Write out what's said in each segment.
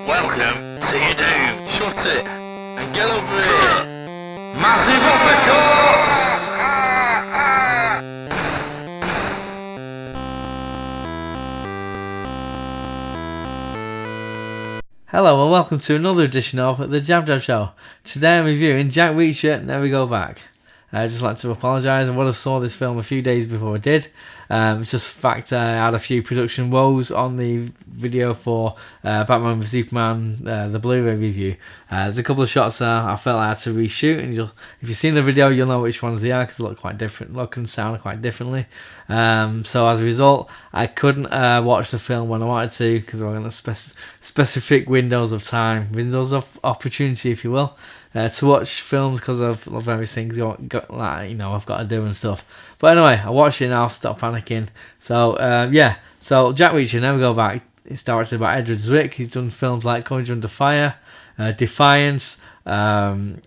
Welcome to your doom. Shut it and get over here. Massive uppercut! Hello and welcome to another edition of the JabJab Show. Today I'm reviewing Jack Reacher, Never Go Back. I'd just like to apologise. I would have saw this film a few days before I did. It's just the fact I had a few production woes on the video for Batman vs Superman, the Blu-ray review. There's a couple of shots I felt I had to reshoot, and if you've seen the video, you'll know which ones they are because they look quite different, look and sound quite differently. So as a result, I couldn't watch the film when I wanted to because I was in specific windows of time, windows of opportunity, if you will. To watch films because of various things I've got to do and stuff. But anyway, I watched it now, stop panicking. So so Jack Reacher, Never Go Back. It's directed by Edward Zwick. He's done films like Coming Under Fire, Defiance, Blood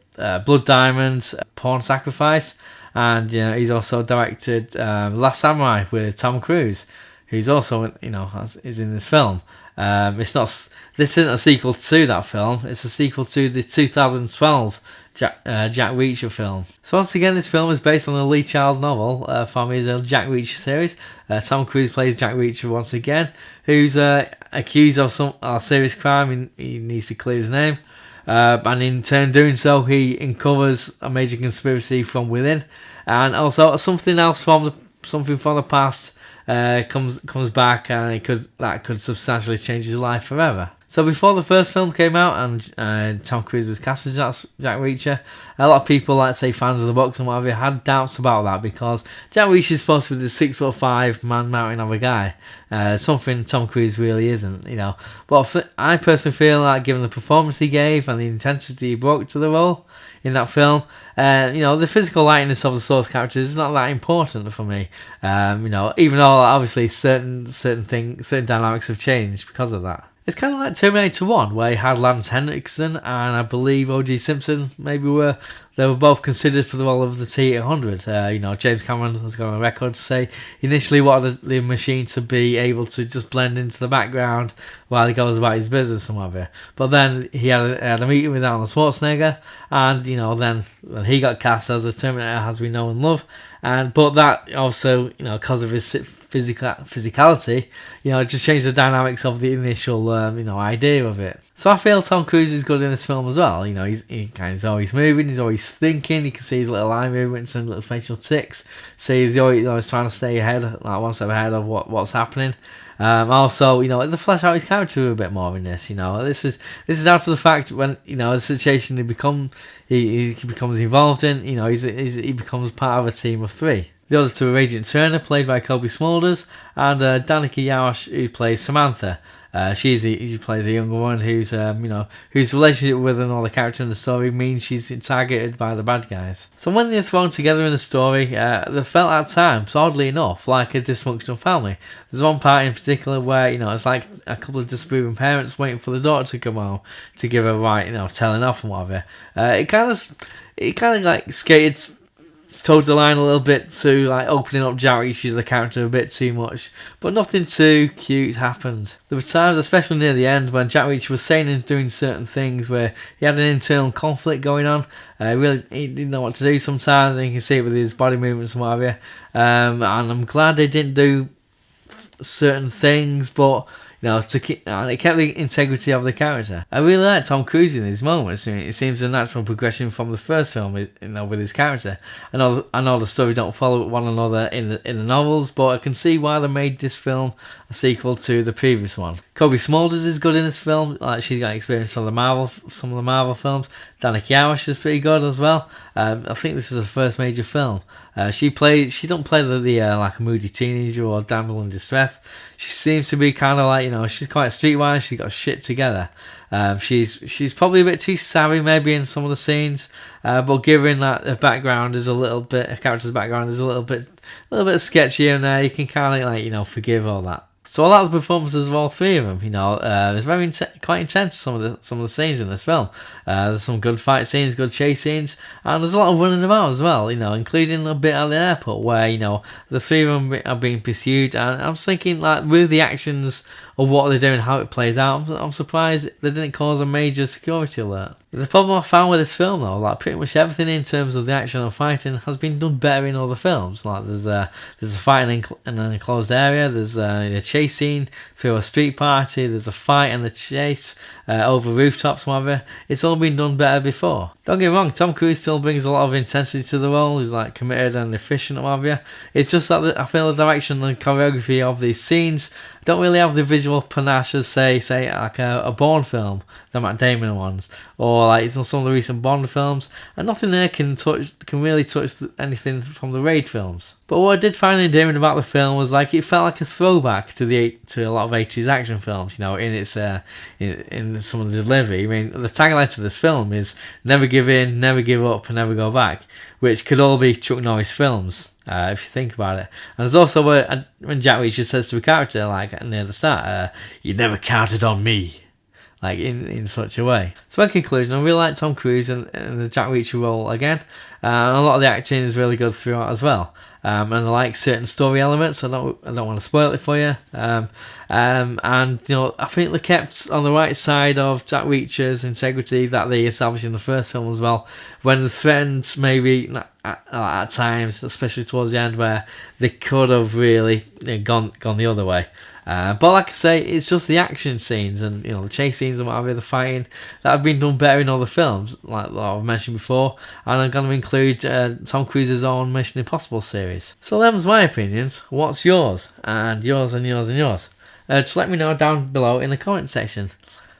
Diamonds, Pawn Sacrifice, and he's also directed Last Samurai with Tom Cruise, who's also is in this film. This isn't a sequel to that film. It's a sequel to the 2012 Jack Reacher film. So once again, this film is based on a Lee Child novel from his Jack Reacher series. Tom Cruise plays Jack Reacher once again, who's accused of some serious crime. He needs to clear his name, and in turn doing so, he uncovers a major conspiracy from within, and also something from the past comes back, and that could substantially change his life forever. So before the first film came out and Tom Cruise was cast as Jack Reacher, a lot of people, like say fans of the books and whatever, had doubts about that because Jack Reacher is supposed to be the 6'5" man mountain of a guy, something Tom Cruise really isn't, But I personally feel like, given the performance he gave and the intensity he brought to the role in that film, the physical likeness of the source characters is not that important for me. Even though obviously certain dynamics have changed because of that. It's kind of like Terminator 1, where you had Lance Henriksen and I believe O.J. Simpson they were both considered for the role of the T-800. James Cameron has gone on record to say he initially wanted the machine to be able to just blend into the background while he goes about his business and whatever. But then he had a meeting with Arnold Schwarzenegger, and then he got cast as a Terminator as we know and love. But that also, because of his physicality, it just changed the dynamics of the initial, idea of it. So I feel Tom Cruise is good in this film as well. He's always moving, he's always thinking. You can see his little eye movements and little facial tics. So he's always trying to stay ahead, like one step ahead of what's happening. Also, they flesh out his character a bit more in this. This is down to the fact when the situation he becomes involved in. He becomes part of a team of three. The other two are Agent Turner, played by Cobie Smulders, and Danika Yarosh, who plays Samantha. She plays a younger one whose relationship with another character in the story means she's targeted by the bad guys. So when they're thrown together in the story, they felt at times, oddly enough, like a dysfunctional family. There's one part in particular where it's like a couple of disapproving parents waiting for the daughter to come home to give her telling off and whatever. It kind of like skated towards the line a little bit to like opening up Jack Reacher as a character a bit too much, but nothing too cute happened. There were times, especially near the end, when Jack Reacher was saying and doing certain things where he had an internal conflict going on. He didn't know what to do sometimes, and you can see it with his body movements and whatever. And I'm glad they didn't do certain things, but it kept the integrity of the character. I really like Tom Cruise in these moments. It seems a natural progression from the first film, with his character. I know the story don't follow one another in the novels, but I can see why they made this film a sequel to the previous one. Cobie Smulders is good in this film. Like, she's got experience on some of the Marvel films. Danika Yarosh is pretty good as well. I think this is her first major film. She don't play the like a moody teenager or damsel in distress. She seems to be kind of like, she's quite streetwise. She's got shit together. She's probably a bit too savvy maybe in some of the scenes, but given that her background is her character's background is a little bit sketchy, and you can kind of forgive all that. So I like the performances of all three of them. You know, it's very quite intense. Some of the scenes in this film. There's some good fight scenes, good chase scenes, and there's a lot of running about as well. You know, including a bit at the airport where the three of them are being pursued. And I was thinking, like, with the actions of what they're doing, how it plays out, I'm surprised they didn't cause a major security alert. The problem I found with this film, though, like pretty much everything in terms of the action and fighting has been done better in other films. Like there's a fight in an enclosed area, there's a chase scene through a street party, there's a fight and a chase over rooftops, whatever. It's all been done better before. Don't get me wrong, Tom Cruise still brings a lot of intensity to the role. He's like committed and efficient, what have you. It's just that I feel the direction and choreography of these scenes don't really have the visual panache as say like a Bourne film, the Matt Damon ones, or like some of the recent Bond films, and nothing there can really touch anything from the Raid films. But what I did find endearing about the film was like it felt like a throwback to a lot of 80s action films. You know, in its in some of the delivery. I mean, the tagline to this film is "Never give in, never give up, and never go back," which could all be Chuck Norris films. If you think about it. And there's also when Jack Reacher says to a character, like near the start, "You never counted on me," like in such a way. So in conclusion, I really like Tom Cruise and the Jack Reacher role again. A lot of the acting is really good throughout as well. And I like certain story elements. I don't want to spoil it for you. And I think they kept on the right side of Jack Reacher's integrity that they established in the first film as well. When the threats maybe at times, especially towards the end, where they could have really gone the other way. But like I say, it's just the action scenes and the chase scenes and whatever, the fighting that have been done better in other films, like I've mentioned before. And I'm going to include Tom Cruise's own Mission Impossible series. So them's my opinions. What's yours? And yours and yours and yours. Just let me know down below in the comment section.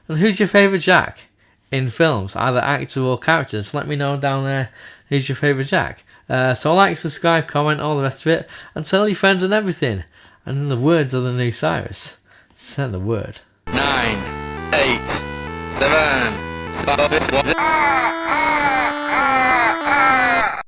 And who's your favourite Jack in films, either actor or characters? Let me know down there who's your favourite Jack. So like, subscribe, comment, all the rest of it, and tell your friends and everything. And in the words of the new Cyrus, send the word. 9, 8, 7, 6,